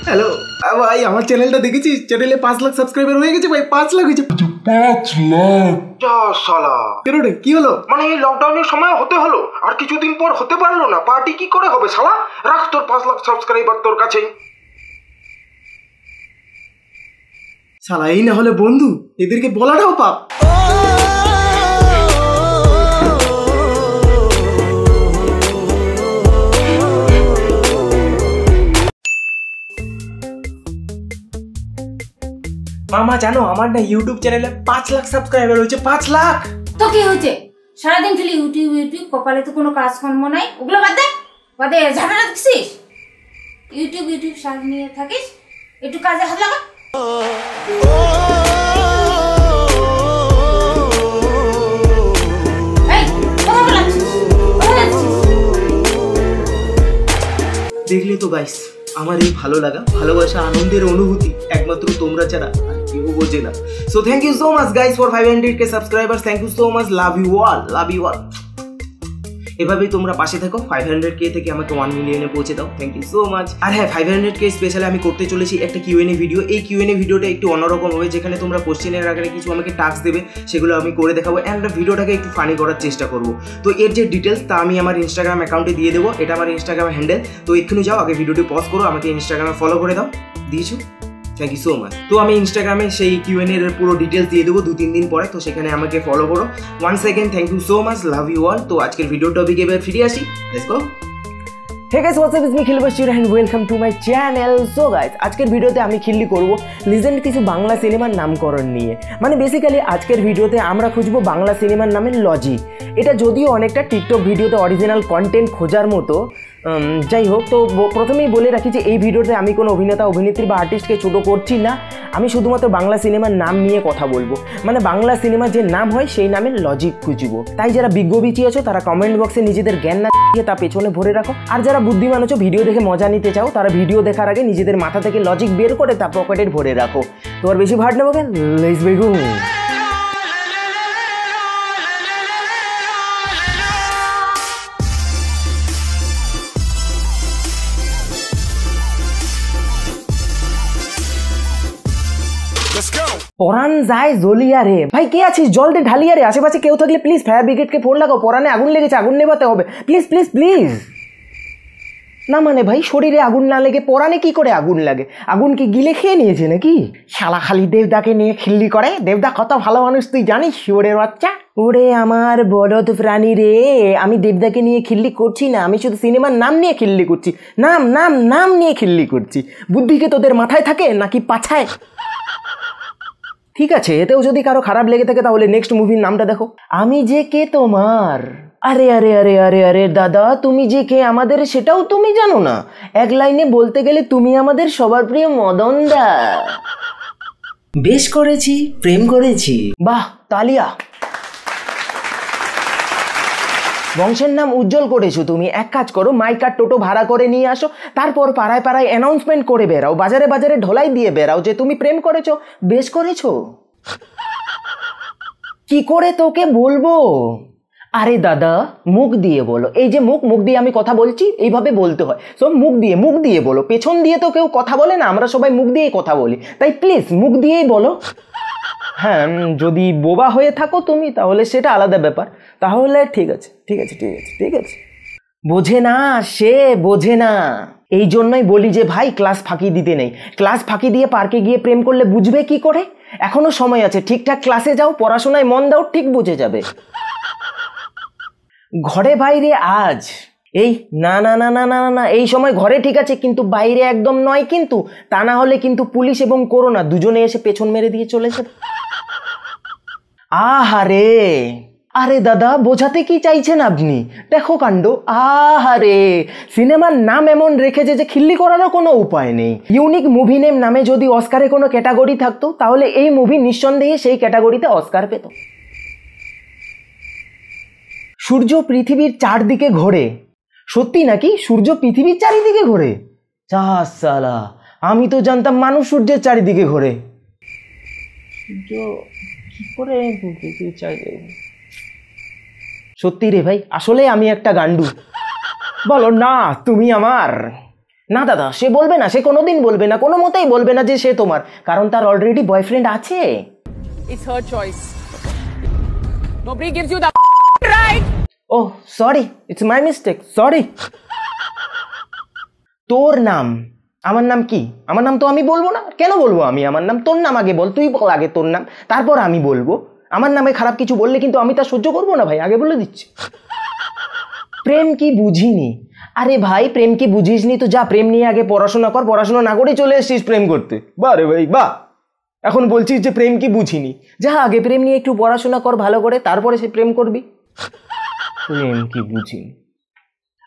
Hello ভাই, আমার চ্যানেলটা দেখেছিস? চ্যানেলে 5 লাখ সাবস্ক্রাইবার হয়ে গেছে ভাই। 5 লাখ হয়েছে। 5 লাখ? যা শালা। কেন রে, কি হলো? মানে এই লকডাউনের সময় হতে হলো, আর কিছুদিন পর হতে পারলো না। পার্টি কি করে হবে শালা? রাখ তোর 5 লাখ সাবস্ক্রাইবার তোর কাছেই। শালা এই না হলে বন্ধু, এদেরকে বলাটাও পাপ। মামা জানো, আমার না ইউটিউব চ্যানেলে 5 লাখ সাবস্ক্রাইবার হয়েছে। 5 লাখ। তো কি হয়েছে? সারাদিন খালি ইউটিউব ইউটিউব, কপালে তো কোনো কাজকর্ম নাই। ওগুলো বাদ দে, বাদে ঝামেলা দেখছিস। ইউটিউব ইউটিউব সারা নিয়ে থাকিস, একটু কাজে হাত লাগা। দেখলে তো গাইস, আমার এই ভালো লাগা, ভালোবাসা, আনন্দের অনুভূতি একমাত্র তোমরা ছাড়া আর কেউ বোঝে না। So thank you so much guys for 500k subscribers. Thank you so much. Love you all, love you all. এভাবেই তোমরা পাশে থাকো। 500k থেকে আমাকে 1 মিলিয়নে পৌঁছে দাও। Thank you so much. আর হ্যাঁ, 500k স্পেশালি আমি করতে চলেছি একটা কিউএনএ ভিডিও। এই কিউএনএ ভিডিওটা একটু অন্যরকম হবে, যেখানে তোমরা কোশ্চেনের আগে কিছু আমাকে টাস্ক দেবে, সেগুলো আমি করে দেখাবো অ্যান্ড ভিডিওটাকে একটু ফানি করার চেষ্টা করবো। তো এর যে ডিটেলস তা আমি আমার ইনস্টাগ্রাম অ্যাকাউন্টে দিয়ে দেবো। এটা আমার ইনস্টাগ্রাম হ্যান্ডেল। তো এক্ষুনি যাও, আগে ভিডিওটি পজ করো, আমাকে ইনস্টাগ্রামে ফলো করে দাও। দিয়েছো? Thank you so much. তো আমি ইনস্টাগ্রামে সেই কিউএনএ এর পুরো ডিটেলস দিয়ে দেবো 2-3 দিন পরে। তো সেখানে আমাকে ফলো করো। Once second thank you so much, love you all. তো আজকের ভিডিও টপিকে এবার ফিরে আসি। Let's go. Hey guys, what's up, it's me Khilli Bashir and welcome to my channel. So guys, আজকের ভিডিওতে আমি খিল্লি করব লিজেন্ড কিছু বাংলা সিনেমার নামকরণ নিয়ে। মানে বেসিক্যালি আজকের ভিডিওতে আমরা খুঁজবো বাংলা সিনেমার নামের লজিক। এটা যদিও অনেকটা টিকটক ভিডিওতে অরিজিনাল কন্টেন্ট খোঁজার মতো, যাই হোক। তো প্রথমেই বলে রাখি যে এই ভিডিওতে আমি কোনো অভিনেতা অভিনেত্রী বা আর্টিস্টকে ছোটো করছি না। আমি শুধুমাত্র বাংলা সিনেমার নাম নিয়ে কথা বলবো। মানে বাংলা সিনেমার যে নাম হয় সেই নামের লজিক খুঁজবো। তাই যারা বিজ্ঞবিচি আছো তারা কমেন্ট বক্সে নিজেদের জ্ঞান না দিয়ে তা পেছনে ভরে রাখো। আর যারা বুদ্ধিমান আছো, ভিডিও দেখে মজা নিতে চাও, তারা ভিডিও দেখার আগে নিজেদের মাথা থেকে লজিক বের করে তা পকেটে ভরে রাখো। তো আর বেশি ভাট নেবো কেন, লেটস বিগিন। পরান যায় জ্বলিয়া রে। ভাই কে আছিস? জল দে ঢালিয়া রে। আশেপাশে কেউ থাকলে প্লিজ ফায়ার ব্রিগেডকে ফোন লাগাও। পরানে আগুন লেগেছে, আগুন নেভাতে হবে। Please please please. না মানে ভাই, শরীরে আগুন না লেগে পরানে কি করে আগুন লাগে? আগুন কি গিলে খেয়ে নিয়েছে নাকি? শালা খালি দেবদাকে নিয়ে খিল্লি করে। দেবদা কত ভালো মানুষ তুই জানিস শিওরের বাচ্চা? ওরে আমার বলদ প্রাণী রে, আমি দেবদাকে নিয়ে খিল্লি করছি না, আমি শুধু সিনেমার নাম নিয়ে খিল্লি করছি। নাম নাম নাম নিয়ে খিল্লি করছি। বুদ্ধিকে তোদের মাথায় থাকে নাকি পাছায়? ঠিক আছে, এতেও যদি কারো খারাপ লেগে থাকে তাহলে নেক্সট মুভির নামটা দেখো। আমি যে কে তোমার। আরে আরে আরে আরে আরে দাদা, তুমি যে কে আমাদের সেটাও তুমি জানো না? এক লাইনে বলতে গেলে তুমি আমাদের সবার প্রিয় মদন দা। বেশ করেছি, প্রেম করেছি। বাহ, তালিয়া। বংশের নাম উজ্জ্বল করেছো তুমি। এক কাজ করো, মাইক আর টোটো ভাড়া করে নিয়ে আসো, তারপর পাড়ায় পাড়ায় অ্যানাউন্সমেন্ট করে বেরাও, বাজারে বাজারে ঢোলাই দিয়ে বেরাও যে তুমি প্রেম করেছো, বেশ করেছো। কি করে তোকে বলবো? আরে দাদা, মুখ দিয়ে বলো। এই যে মুখ, মুখ দিয়ে আমি কথা বলছি, এইভাবে বলতে হয়। সব মুখ দিয়ে বলো। পেছন দিয়ে তো কেউ কথা বলে না, আমরা সবাই মুখ দিয়েই কথা বলি। তাই প্লিজ মুখ দিয়েই বলো। হ্যাঁ, যদি বোবা হয়ে থাকো তুমি তাহলে সেটা আলাদা ব্যাপার। তাহলে ঠিক আছে ঠিক আছে ঠিক আছে ঠিক আছে। বোঝে না, সে বোঝে না। এই জন্যই বলি যে ভাই, ক্লাস ফাঁকি দিতে নেই। ক্লাস ফাঁকি দিয়ে পার্কে গিয়ে প্রেম করলে বুঝবে কি করে? এখনো সময় আছে, ঠিকঠাক ক্লাসে যাও, পড়াশোনায় মন দাও, ঠিক বুঝে যাবে। ঘরে বাইরে আজ এই না না না না না না, এই সময় ঘরে ঠিক আছে, কিন্তু বাইরে একদম নয় কিন্তু। তা না হলে কিন্তু পুলিশ এবং করোনা দুজনে এসে পেছন মেরে দিয়ে চলে যাবে। আহারে, আরে দাদা, বোঝাতে কি চাইছেন আপনি? দেখো কাণ্ড। আহারে, সিনেমার নাম এমন রেখেছে যে খিল্লি করারও কোনো উপায় নেই। ইউনিক মুভি নেম নামে যদি অস্কারে কোনো ক্যাটাগরি থাকতো তাহলে এই মুভি নিঃসন্দেহে সেই ক্যাটাগরিতে অস্কার পেত। সূর্য পৃথিবীর চারদিকে ঘোরে। সত্যি নাকি? সূর্য পৃথিবীর চারিদিকে ঘোরে? যা সালা, আমি তো জানতাম মানুষ সূর্যের চারিদিকে ঘোরে। সূর্য কি করে পৃথিবীর চারিদিকে? সত্যি রে ভাই, আসলে আমি একটা গান্ডু। বলো না তুমি আমার। না দাদা, সে বলবে না, সে কোনোদিন বলবে না, কোনো মতেই বলবে না যে সে তোমার, কারণ তার অলরেডি বয়ফ্রেন্ড আছে। It's her choice. Nobody gives you the right. Oh sorry, it's my mistake, sorry. তোর নাম, আমার নাম কি? আমার নাম তো আমি বলবো না। কেন বলবো আমি আমার নাম? তোর নাম আগে বল, তুই বল আগে তোর নাম, তারপর আমি বলবো। আমার নামে খারাপ কিছু বললে কিন্তু আমি তা সহ্য করবো না ভাই, আগে বলে দিচ্ছি। প্রেম কি বুঝিনি? আরে ভাই প্রেম কি বুঝিসনি তো যা প্রেম নিয়ে আগে পড়াশোনা কর, পড়াশোনা না করে চলে এসছিস প্রেম করতে। বাহ রে ভাই বাহ, এখন বলছিস যে প্রেম কি বুঝিনি। যা আগে প্রেম নিয়ে একটু পড়াশোনা কর ভালো করে, তারপরে সে প্রেম করবি। প্রেম কি বুঝিনি।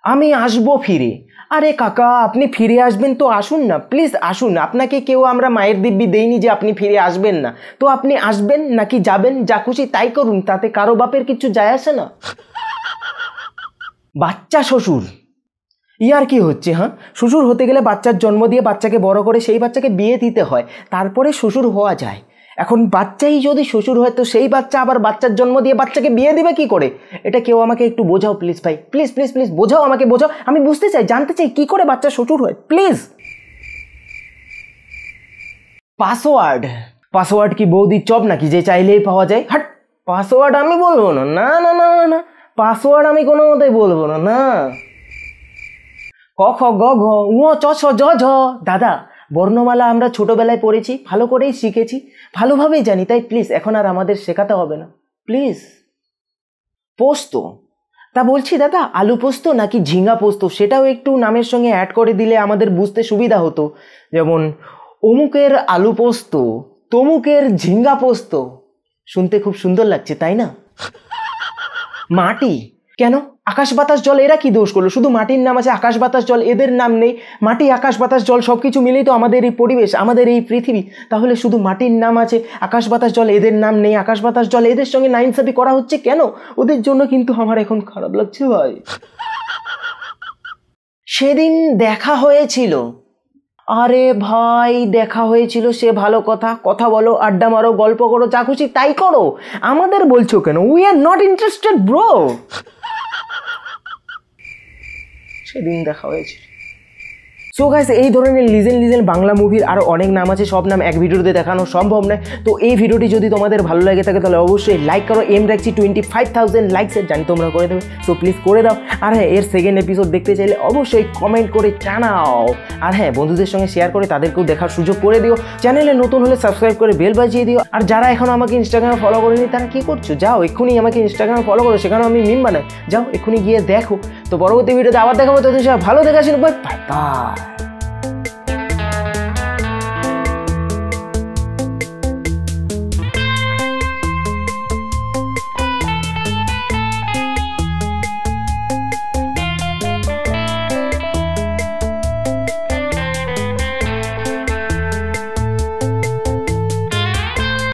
আমি আসবো ফিরে। আরে কাকা আপনি ফিরে আসবেন তো আসুন না, প্লিজ আসুন। আপনাকে কেউ আমরা মায়ের দিব্যি দেইনি যে আপনি ফিরে আসবেন না, তো আপনি আসবেন নাকি যাবেন যা খুশি তাই করুন, তাতে কারো বাপের কিছু যায় আসে না। বাচ্চা শ্বশুর, ইয়ার কি হচ্ছে? হ্যাঁ, শ্বশুর হতে গেলে বাচ্চার জন্ম দিয়ে বাচ্চাকে বড় করে সেই বাচ্চাকে বিয়ে দিতে হয়, তারপরে শ্বশুর হওয়া যায়। এখন বাচ্চাই যদি শ্বশুর হয় তো সেই বাচ্চা আবার বাচ্চার জন্ম দিয়ে বাচ্চাকে বিয়ে দিবে কি করে? এটা কেউ আমাকে একটু বোঝাও প্লিজ ভাই, প্লিজ প্লিজ প্লিজ বোঝাও, আমাকে বোঝাও। আমি বুঝতে চাই, জানতে চাই কি করে বাচ্চা শ্বশুর হয়, প্লিজ। পাসওয়ার্ড, পাসওয়ার্ড কি বৌদি চপ নাকি যে চাইলেই পাওয়া যায়? হাট, পাসওয়ার্ড আমি বলবো না, না না না না, পাসওয়ার্ড আমি কোনো মতেই বলবো না। না, ক খ গ ঘ ঙ চ ছ জ ঝ। দাদা বর্ণমালা আমরা ছোটবেলায় পড়েছি, ভালো করেই শিখেছি, ভালোভাবেই জানি, তাই প্লিজ এখন আর আমাদের শেখাতে হবে না প্লিজ। পোস্ত, তা বলছি দাদা আলু পোস্ত নাকি ঝিঙ্গা পোস্ত সেটাও একটু নামের সঙ্গে অ্যাড করে দিলে আমাদের বুঝতে সুবিধা হতো। যেমন অমুকের আলু পোস্ত, তমুকের ঝিঙ্গা পোস্ত, শুনতে খুব সুন্দর লাগছে তাই না? মাটি, কেন আকাশ বাতাস জল এরা কি দোষ করলো? শুধু মাটির নাম আছে, আকাশ বাতাস জল এদের নাম নেই। মাটি আকাশ বাতাস জল সব কিছু মিলেই তো আমাদের এই পরিবেশ, আমাদের এই পৃথিবী, তাহলে শুধু মাটির নাম আছে, আকাশ বাতাস জল এদের নাম নেই। আকাশ বাতাস জল এদের সঙ্গে নাইনসাফি করা হচ্ছে কেন? ওদের জন্য কিন্তু আমার এখন খারাপ লাগছে ভাই। সেদিন দেখা হয়েছিল, আরে ভাই দেখা হয়েছিল সে ভালো কথা, কথা বলো, আড্ডা মারো, গল্প করো, যা খুশি তাই করো, আমাদের বলছো কেন? We are not interested bro. সেদিন দেখা হয়েছিল। সো গাইস এই ধরনের লিজেন্ড বাংলা মুভির আরও অনেক নাম আছে, সব নাম এক ভিডিওতে দেখানো সম্ভব নয়। তো এই ভিডিওটি যদি তোমাদের ভালো লাগে থাকে তাহলে অবশ্যই লাইক করো, এম রাখছি 25,000 লাইকসের, জানি তোমরা করে দেবে, সো প্লিজ করে দাও। আর হ্যাঁ এর সেকেন্ড এপিসোড দেখতে চাইলে অবশ্যই কমেন্ট করে জানাও। আর হ্যাঁ বন্ধুদের সঙ্গে শেয়ার করে তাদেরকেও দেখার সুযোগ করে দিও। চ্যানেলে নতুন হলে সাবস্ক্রাইব করে বেল বাজিয়ে দিও। আর যারা এখনও আমাকে ইনস্টাগ্রামে ফলো করেনি তারা কী করছো? যাও এক্ষুনি আমাকে ইনস্টাগ্রামে ফলো করো, সেখানেও আমি মিম বানাই, যাও এক্ষুনি গিয়ে দেখো। তো পরবর্তী ভিডিওতে আবার দেখাবো, তো ভালো দেখাচ্ছিল, বাই বাই।